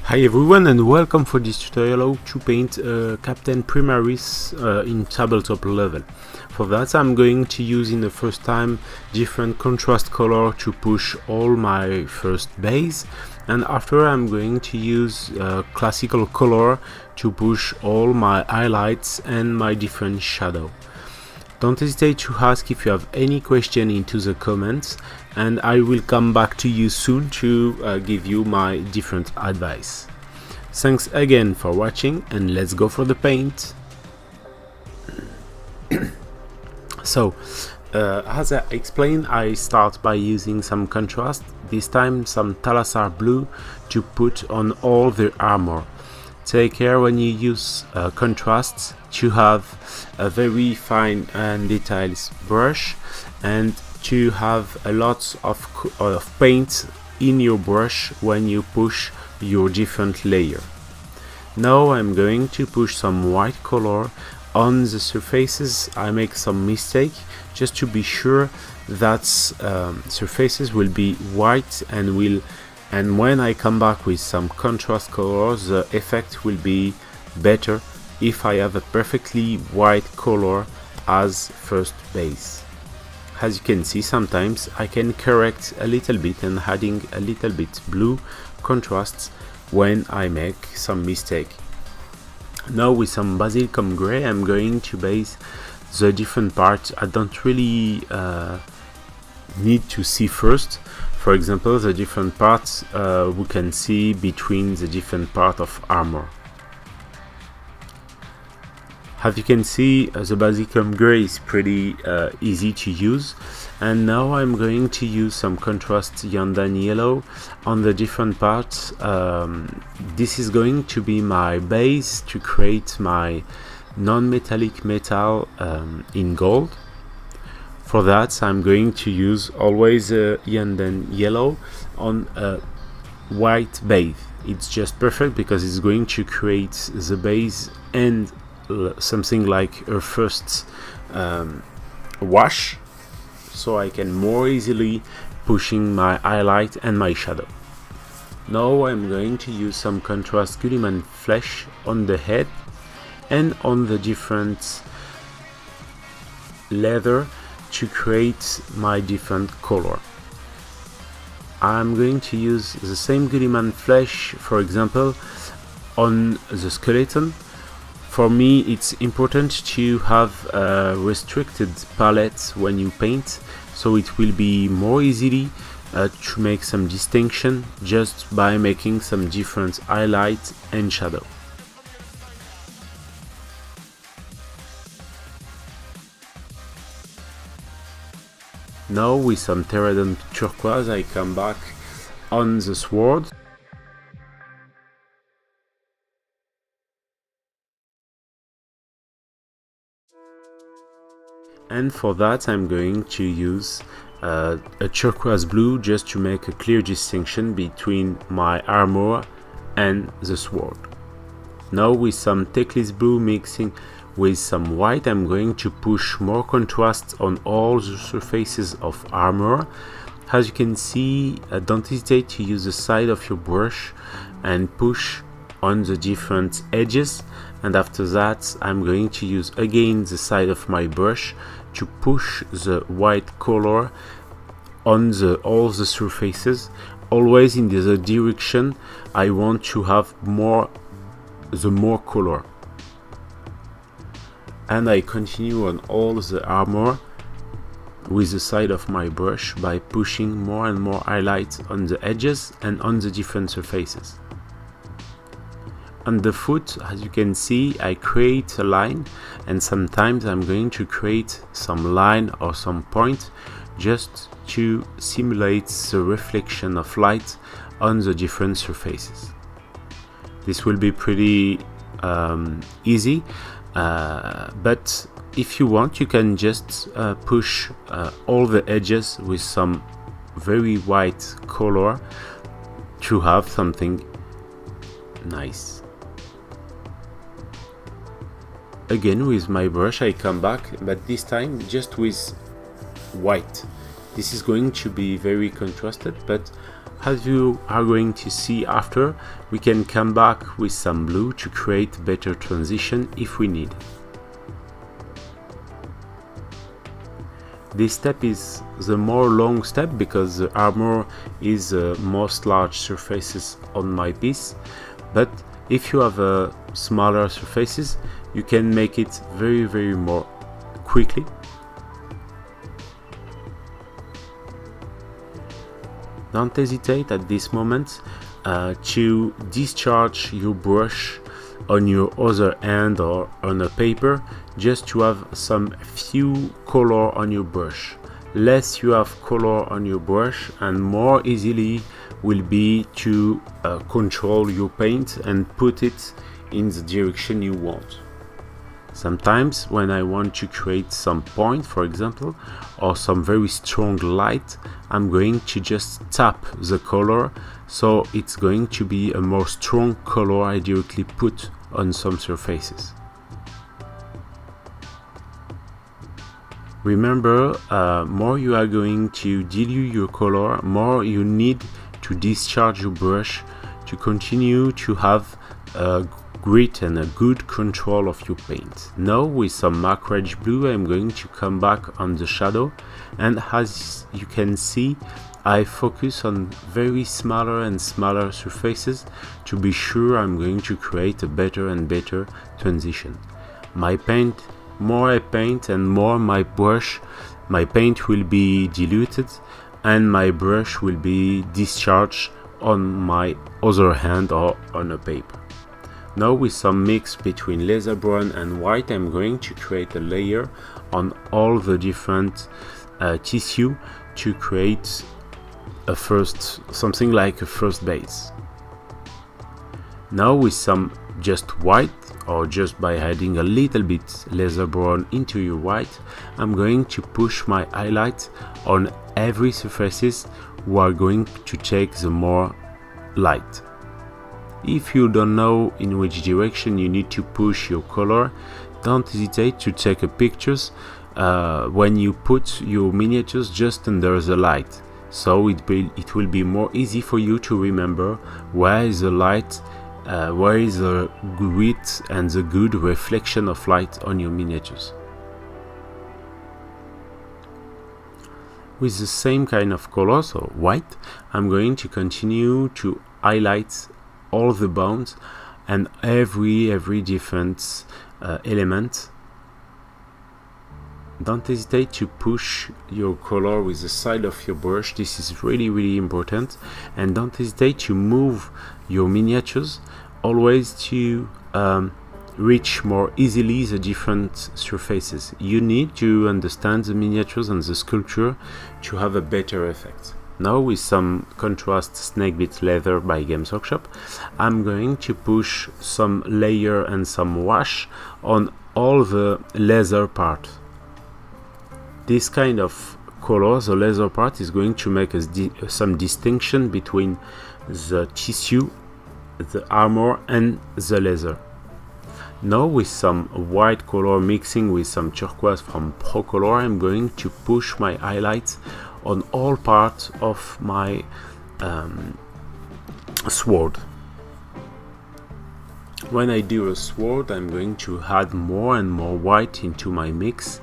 Hi everyone and welcome for this tutorial how to paint Captain Primaris in tabletop level. For that I'm going to use in the first time different contrast color to push all my first base, and after I'm going to use classical color to push all my highlights and my different shadow. Don't hesitate to ask if you have any question into the comments, and I will come back to you soon to give you my different advice. Thanks again for watching, and let's go for the paint. So, as I explained, I start by using some contrast, this time some Thalasar blue to put on all the armor. Take care when you use contrasts to have a very fine and detailed brush and to have a lot of paint in your brush when you push your different layer. Now I'm going to push some white color on the surfaces. I make some mistake just to be sure that surfaces will be white and when I come back with some contrast colors, the effect will be better if I have a perfectly white color as first base. As you can see, sometimes I can correct a little bit and adding a little bit blue contrasts when I make some mistake. Now with some Basilicum Gray I'm going to base the different parts I don't really need to see first. For example, the different parts we can see between the different part of armor. As you can see, the Basilicum Gray is pretty easy to use, and now I'm going to use some contrast Yandan Yellow on the different parts. This is going to be my base to create my non-metallic metal in gold. For that I'm going to use always Yandan Yellow on a white base. It's just perfect because it's going to create the base and something like a first wash, so I can more easily pushing my highlight and my shadow. Now I'm going to use some contrast Gulliman flesh on the head and on the different leather to create my different color. I'm going to use the same Gulliman flesh, for example, on the skeleton. For me it's important to have a restricted palette when you paint, so it will be more easily to make some distinction just by making some different highlight and shadow. Now with some Pterodon turquoise I come back on the sword. And for that I'm going to use a turquoise blue just to make a clear distinction between my armor and the sword. Now with some Teclis blue mixing with some white I'm going to push more contrast on all the surfaces of armor. As you can see, don't hesitate to use the side of your brush and push on the different edges, and after that I'm going to use again the side of my brush to push the white color on all the surfaces, always in the direction I want to have more color. And I continue on all the armor with the side of my brush by pushing more and more highlights on the edges and on the different surfaces. On the foot, as you can see, I create a line, and sometimes I'm going to create some line or some point just to simulate the reflection of light on the different surfaces. This will be pretty easy, but if you want you can just push all the edges with some very white color to have something nice. Again with my brush I come back, but this time just with white. This is going to be very contrasted, but As you are going to see after, we can come back with some blue to create better transition if we need. This step is the more long step because the armor is the most large surfaces on my piece, but if you have smaller surfaces, you can make it very more quickly. Don't hesitate at this moment to discharge your brush on your other hand or on a paper, just to have some few color on your brush. Less you have color on your brush and more easily will be to control your paint and put it in the direction you want. Sometimes when I want to create some point, for example, or some very strong light, I'm going to just tap the color, so it's going to be a more strong color I directly put on some surfaces. Remember, more you are going to dilute your color, more you need to discharge your brush to continue to have a grit and a good control of your paint. Now with some Macrage blue I'm going to come back on the shadow, and as you can see I focus on very smaller and smaller surfaces to be sure I'm going to create a better and better transition. My paint, more I paint and more my paint will be diluted and my brush will be discharged on my other hand or on a paper. Now with some mix between laser brown and white, I'm going to create a layer on all the different tissue to create something like a first base. Now with some just white, or just by adding a little bit laser brown into your white, I'm going to push my highlight on every surfaces who are going to take the more light. If you don't know in which direction you need to push your color, don't hesitate to take a pictures when you put your miniatures just under the light, so it will be more easy for you to remember where is the light, where is the grit and the good reflection of light on your miniatures. With the same kind of color, so white, I'm going to continue to highlight all the bounds and every different element. Don't hesitate to push your color with the side of your brush. This is really important, and don't hesitate to move your miniatures always to reach more easily the different surfaces. You need to understand the miniatures and the sculpture to have a better effect. Now with some contrast snakebit leather by Games Workshop, I'm going to push some layer and some wash on all the leather part. This kind of color, the leather part, is going to make some distinction between the tissue, the armor and the leather. Now with some white color mixing with some turquoise from Pro Color, I'm going to push my highlights on all parts of my sword. When I do a sword, I'm going to add more and more white into my mix.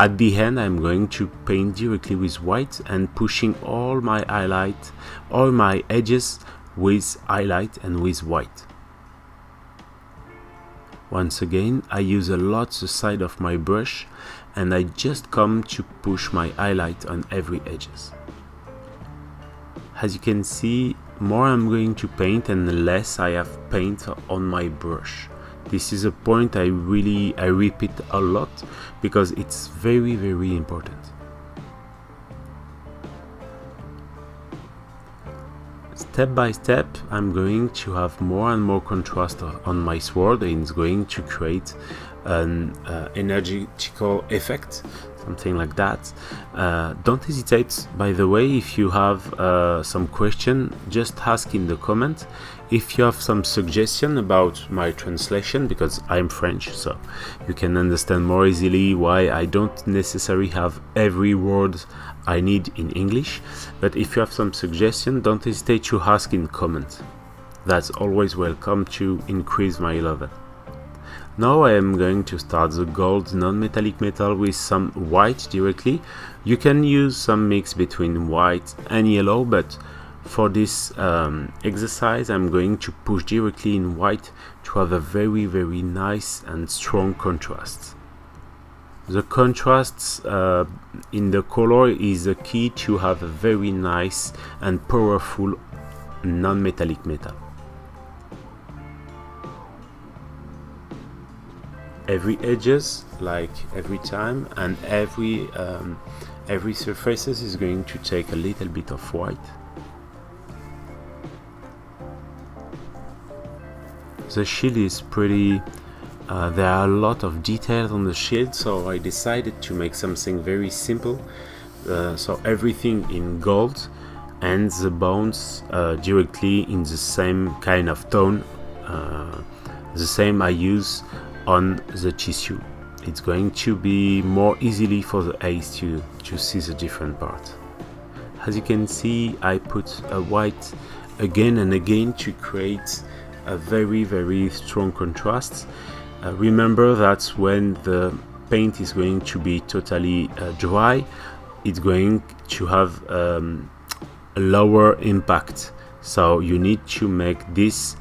At the end, I'm going to paint directly with white and pushing all my highlight, all my edges with highlight and with white. Once again, I use a lot the side of my brush, and I just come to push my highlight on every edges. As you can see, more I'm going to paint and less I have paint on my brush. This is a point I repeat a lot because it's very important. Step by step, I'm going to have more and more contrast on my sword, and it's going to create an energetical effect, something like that. Don't hesitate, by the way, if you have some question, just ask in the comment. If you have some suggestion about my translation, because I'm French, so you can understand more easily why I don't necessarily have every word I need in English, but if you have some suggestion, don't hesitate to ask in comment. That's always welcome to increase my level. Now I am going to start the gold non-metallic metal with some white directly. You can use some mix between white and yellow, but for this exercise I'm going to push directly in white to have a very nice and strong contrast. The contrasts in the color is the key to have a very nice and powerful non-metallic metal. Every edges, like every time, and every surfaces is going to take a little bit of white. The shield is pretty, there are a lot of details on the shield, so I decided to make something very simple. So everything in gold and the bones directly in the same kind of tone, the same I use on the tissue. It's going to be more easily for the eyes to see the different parts. As you can see, I put a white again and again to create a very strong contrast. Remember that when the paint is going to be totally dry, it's going to have a lower impact, so you need to make this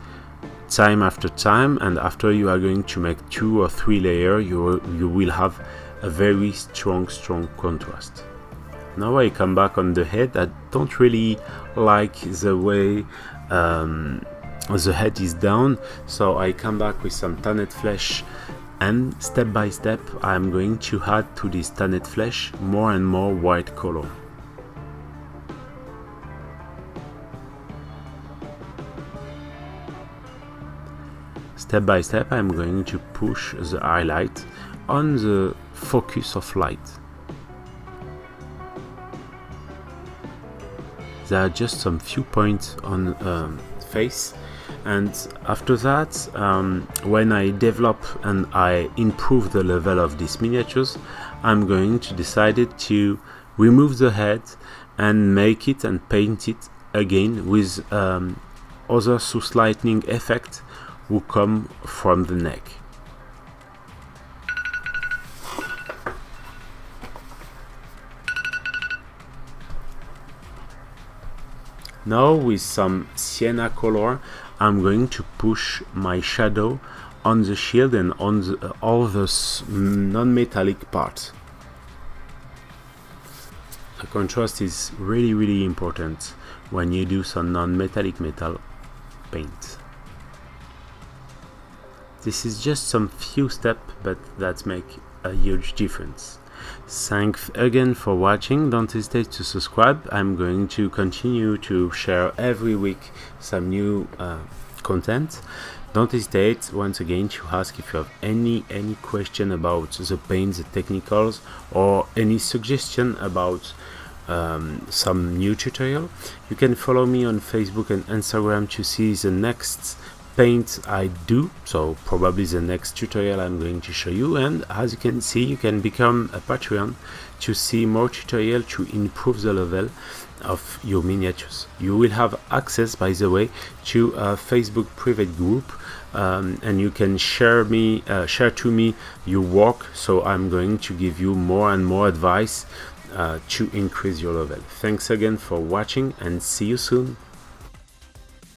time after time, and after you are going to make 2 or 3 layers, you will have a very strong contrast. Now I come back on the head. I don't really like the way the head is down, so I come back with some tanned flesh, and step by step I'm going to add to this tanned flesh more and more white color. Step by step I'm going to push the highlight on the focus of light. There are just some few points on face, and after that, when I develop and I improve the level of these miniatures, I'm going to decide to remove the head and make it and paint it again with other source lightning effect who come from the neck. Now with some sienna color, I'm going to push my shadow on the shield and on all the non-metallic parts. The contrast is really important when you do some non-metallic metal paint. This is just some few steps, but that make a huge difference. Thanks again for watching. Don't hesitate to subscribe. I'm going to continue to share every week some new content. Don't hesitate once again to ask if you have any question about the paint, the technicals, or any suggestion about some new tutorial. You can follow me on Facebook and Instagram to see the next paint I do, so probably the next tutorial I'm going to show you. And as you can see, you can become a Patreon to see more tutorial to improve the level of your miniatures. You will have access, by the way, to a Facebook private group, and you can share to me your work, so I'm going to give you more and more advice to increase your level. Thanks again for watching, and see you soon.